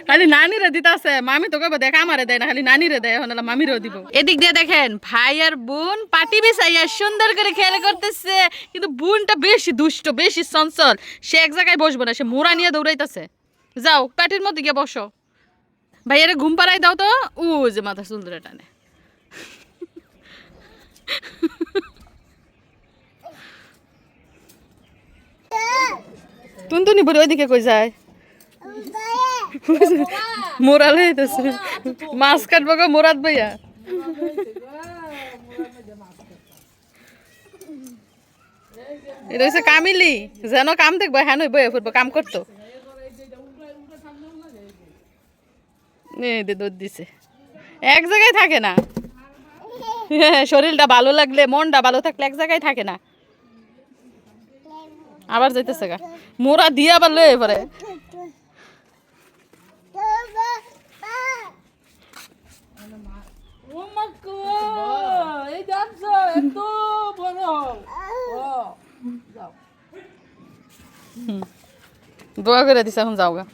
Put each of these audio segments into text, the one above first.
খালি নানিরে দিতে আছে, মামি তো কইব দেখ আমারে দেয় না, খালি নানিরে দেয়, এখন মামিরেও দিব। এদিক দিয়ে দেখেন ভাই আর বোন পাটি বিছাইয়া সুন্দর করে খেলা করতেছে, কিন্তু বোনটা বেশি দুষ্ট, বেশি চঞ্চল, সে এক জায়গায় বসবো না, সে মোড়া নিয়ে দৌড়াইতেছে। যাও পাটির মধ্যে গিয়ে বসো। ভাইয়ারে ঘুম পাড়াই দাও তো। ও যে মাথা চুল ধরে টানে। টুনটুনি বলে ওইদিকে কই যায়, মোরাল হইতেছে, মাছ কাটবো গো মোরাদ ভাইয়া। এটা হচ্ছে কামিলি, যেন কাম দেখবো হ্যাঁ নই বয়ে ফুটবো, কাম করতো। দুধ দিছে, এক জায়গায় থাকে না। শরীরটা ভালো লাগলে, মনটা ভালো থাকলে এক জায়গায় থাকে না। আবার যাইতেছে গা, মোরা দিয়ে আবার লয়ে পরে। দোয়া করে দিছে, এখন যাও গা।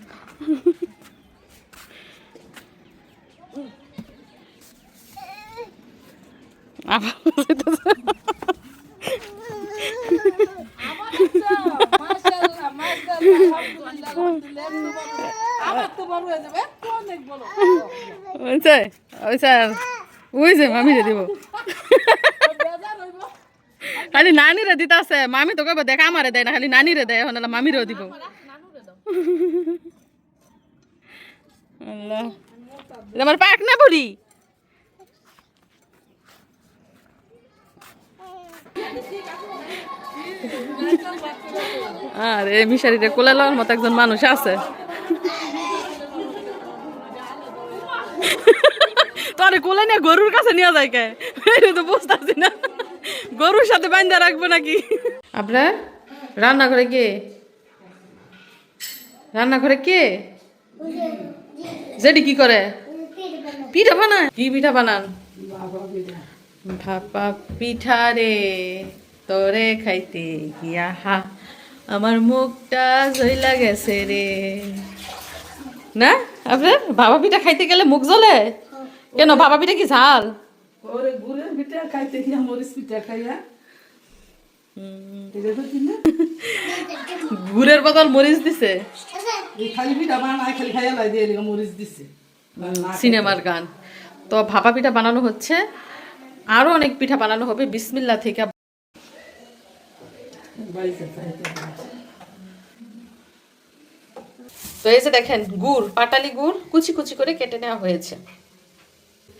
আবার ওই যে মামিরে দিব, খালি নানিরে দিতে আছে, মামি তো কইব দেখ আমারে দেয় না, খালি নানিরে দেয়, এখন মামিরেও দিব। আল্লাহ, আমার পাক না বুড়ি। আরে মিশারিতে কোলে লওয়ার মতো একজন মানুষ আছে। তোরে কোলে নিয়ে গরুর কাছে নিয়ে যায় কে, তো বুঝতে পারছি না, গরুর সাথে বান্ধা রাখবো নাকি। আপনার রান্নাঘরে কে, রান্নাঘরে কে, যেটি কি করে, পিঠা বানান, কি পিঠা বানান, ভাপা পিঠা রে তোরে খাইতে গিয়া হা আমার মুখটা জ্বলা গেছে রে। না আপনার ভাপা পিঠা খাইতে গেলে মুখ জ্বলে কেন? ভাপা পিঠা কি ঝাল? গুড়ের পিঠা খাইতে গিয়া মরিচ পিঠা খাইয়া, গুড়ের বদল মরিচ দিছে। খালি পিঠা বানায় খালি খাইয়া লাই দিয়ে মরিচ দিছে। সিনেমার গান। তো ভাপা পিঠা বানানো হচ্ছে, আরো অনেক পিঠা বানানো হবে বিসমিল্লাহ থেকে। তো এই যে দেখেন গুড়, পাটালি গুড় কুচি কুচি করে কেটে নেওয়া হয়েছে,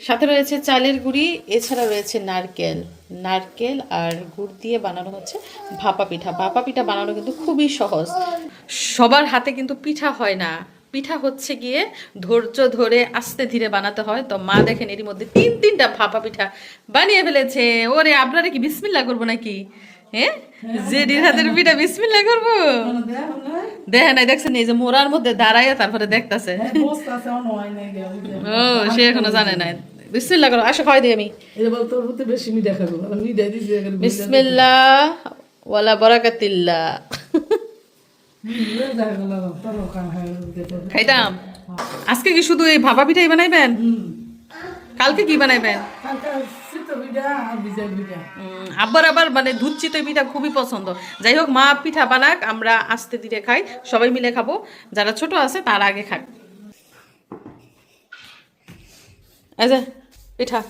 সাথে রয়েছে চালের গুঁড়ি, এছাড়া রয়েছে নারকেল। নারকেল আর গুড় দিয়ে বানানো হচ্ছে ভাপা পিঠা। ভাপা পিঠা বানানো কিন্তু খুবই সহজ, সবার হাতে কিন্তু পিঠা হয় না। পিঠা হচ্ছে গিয়ে ধৈর্য ধরে আস্তে ধীরে বানাতে হয়। তো মা দেখেন এরই মধ্যে তিনটা ভাপা পিঠা বানিয়ে ফেলেছে। ওরে আপনারা কি বিসমিল্লাহ করবো নাকি? হ্যাঁ, জেডির হাতের পিঠা বিসমিল্লাহ করবো? দেখে নাই, দেখছেন এই যে মোড়ার মধ্যে দাঁড়াইয়া তারপরে দেখতেছে। ও সে এখনো জানে নাই। বিসমিল্লাহ করো, আসো খাওয়াই দিই আমি। বিসমিল্লাহ ওয়ালা বারাকাতিল্লাহ। খাইতাম। আজকে কি শুধু এই ভাপা পিঠাই বানাইবেন? কালকে কি বানাইবেন? আবার আবার মানে দুধ চিতই পিঠা খুবই পছন্দ। যাই হোক, মা পিঠা বানাক, আমরা আস্তে ধীরে খাই, সবাই মিলে খাবো। যারা ছোট আছে তার আগে খাক। এই যে পিঠা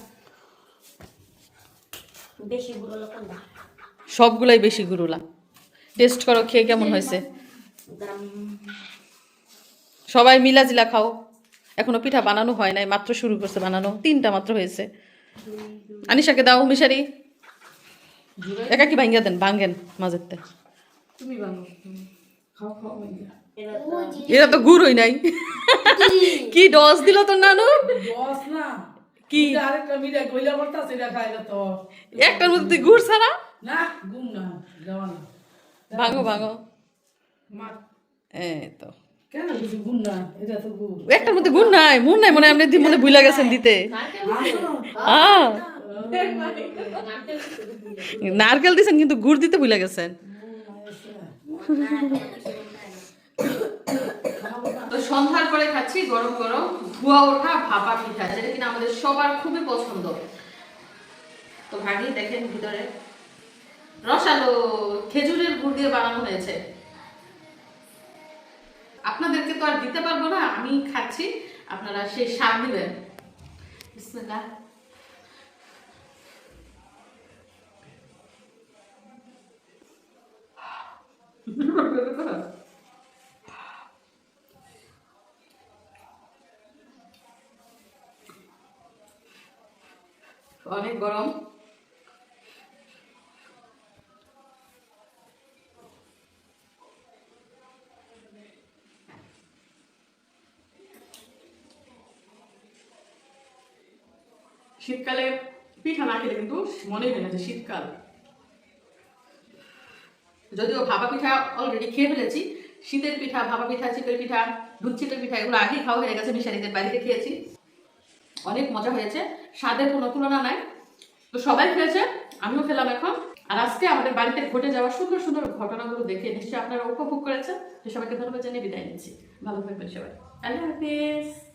সবগুলাই বেশি গুরুলা। টেস্ট করো, খেয়ে কেমন হয়েছে। সবাই মিলাজিলা খাও। এখনো পিঠা বানানো হয় নাই, মাত্র শুরু করছে বানানো, 3টা মাত্র হয়েছে। আনিশাকে দাও, মিশারি একা কি ভাঙ্গা দেন, ভাঙ্গেন মাঝেরতে। এরা তো গুড়ই নাই। কি ডস দিল তোর নানু? কি একটার মধ্যে গুড় ছাড়া? ভাঙো ভাঙো, এই তো একটার মধ্যে গুড় নাই, মন নাই মনে, আপনি মনে ভুলে গেছেন দিতে। নারকেল দিছেন কিন্তু গুড় দিতে ভুলে গেছেন। তো সন্ধ্যার পরে খাচ্ছি গরম গরম ধোয়া ওঠা ভাপা পিঠা, যেটা কিনা আমাদের সবার খুবই পছন্দ। তো ভাগি দেখেন ভিতরে রসালো খেজুরের গুড় দিয়ে বানানো হয়েছে। আপনাদেরকে তো আর দিতে পারবো না, আমি খাচ্ছি, আপনারা সেই স্বাদ দিবেন। বিসমিল্লাহ। অনেক গরম। শীতকালে পিঠা না খেলে কিন্তু মনে হয় না যে শীতকাল। যদিও ভাপা পিঠা অলরেডি খেয়ে ফেলেছি, শীতের পিঠা, ভাপা পিঠা, চিতই পিঠা, দুধ চিতই পিঠা এগুলো আগেই খাওয়া হয়ে গেছে, মিশারিদের বাড়িতে খেয়েছি। অনেক মজা হয়েছে, স্বাদের কোনো তুলনা নাই। তো সবাই খেয়েছে, আমিও খেলাম এখন। আর আজকে আমাদের বাড়িতে ঘটে যাওয়া সুন্দর সুন্দর ঘটনাগুলো দেখে নিশ্চয়ই আপনারা উপভোগ করেছেন। তো সবাইকে ধন্যবাদ জানিয়ে বিদায় নিচ্ছি। ভালো থাকবেন সবাই। আল্লাহ হাফিজ।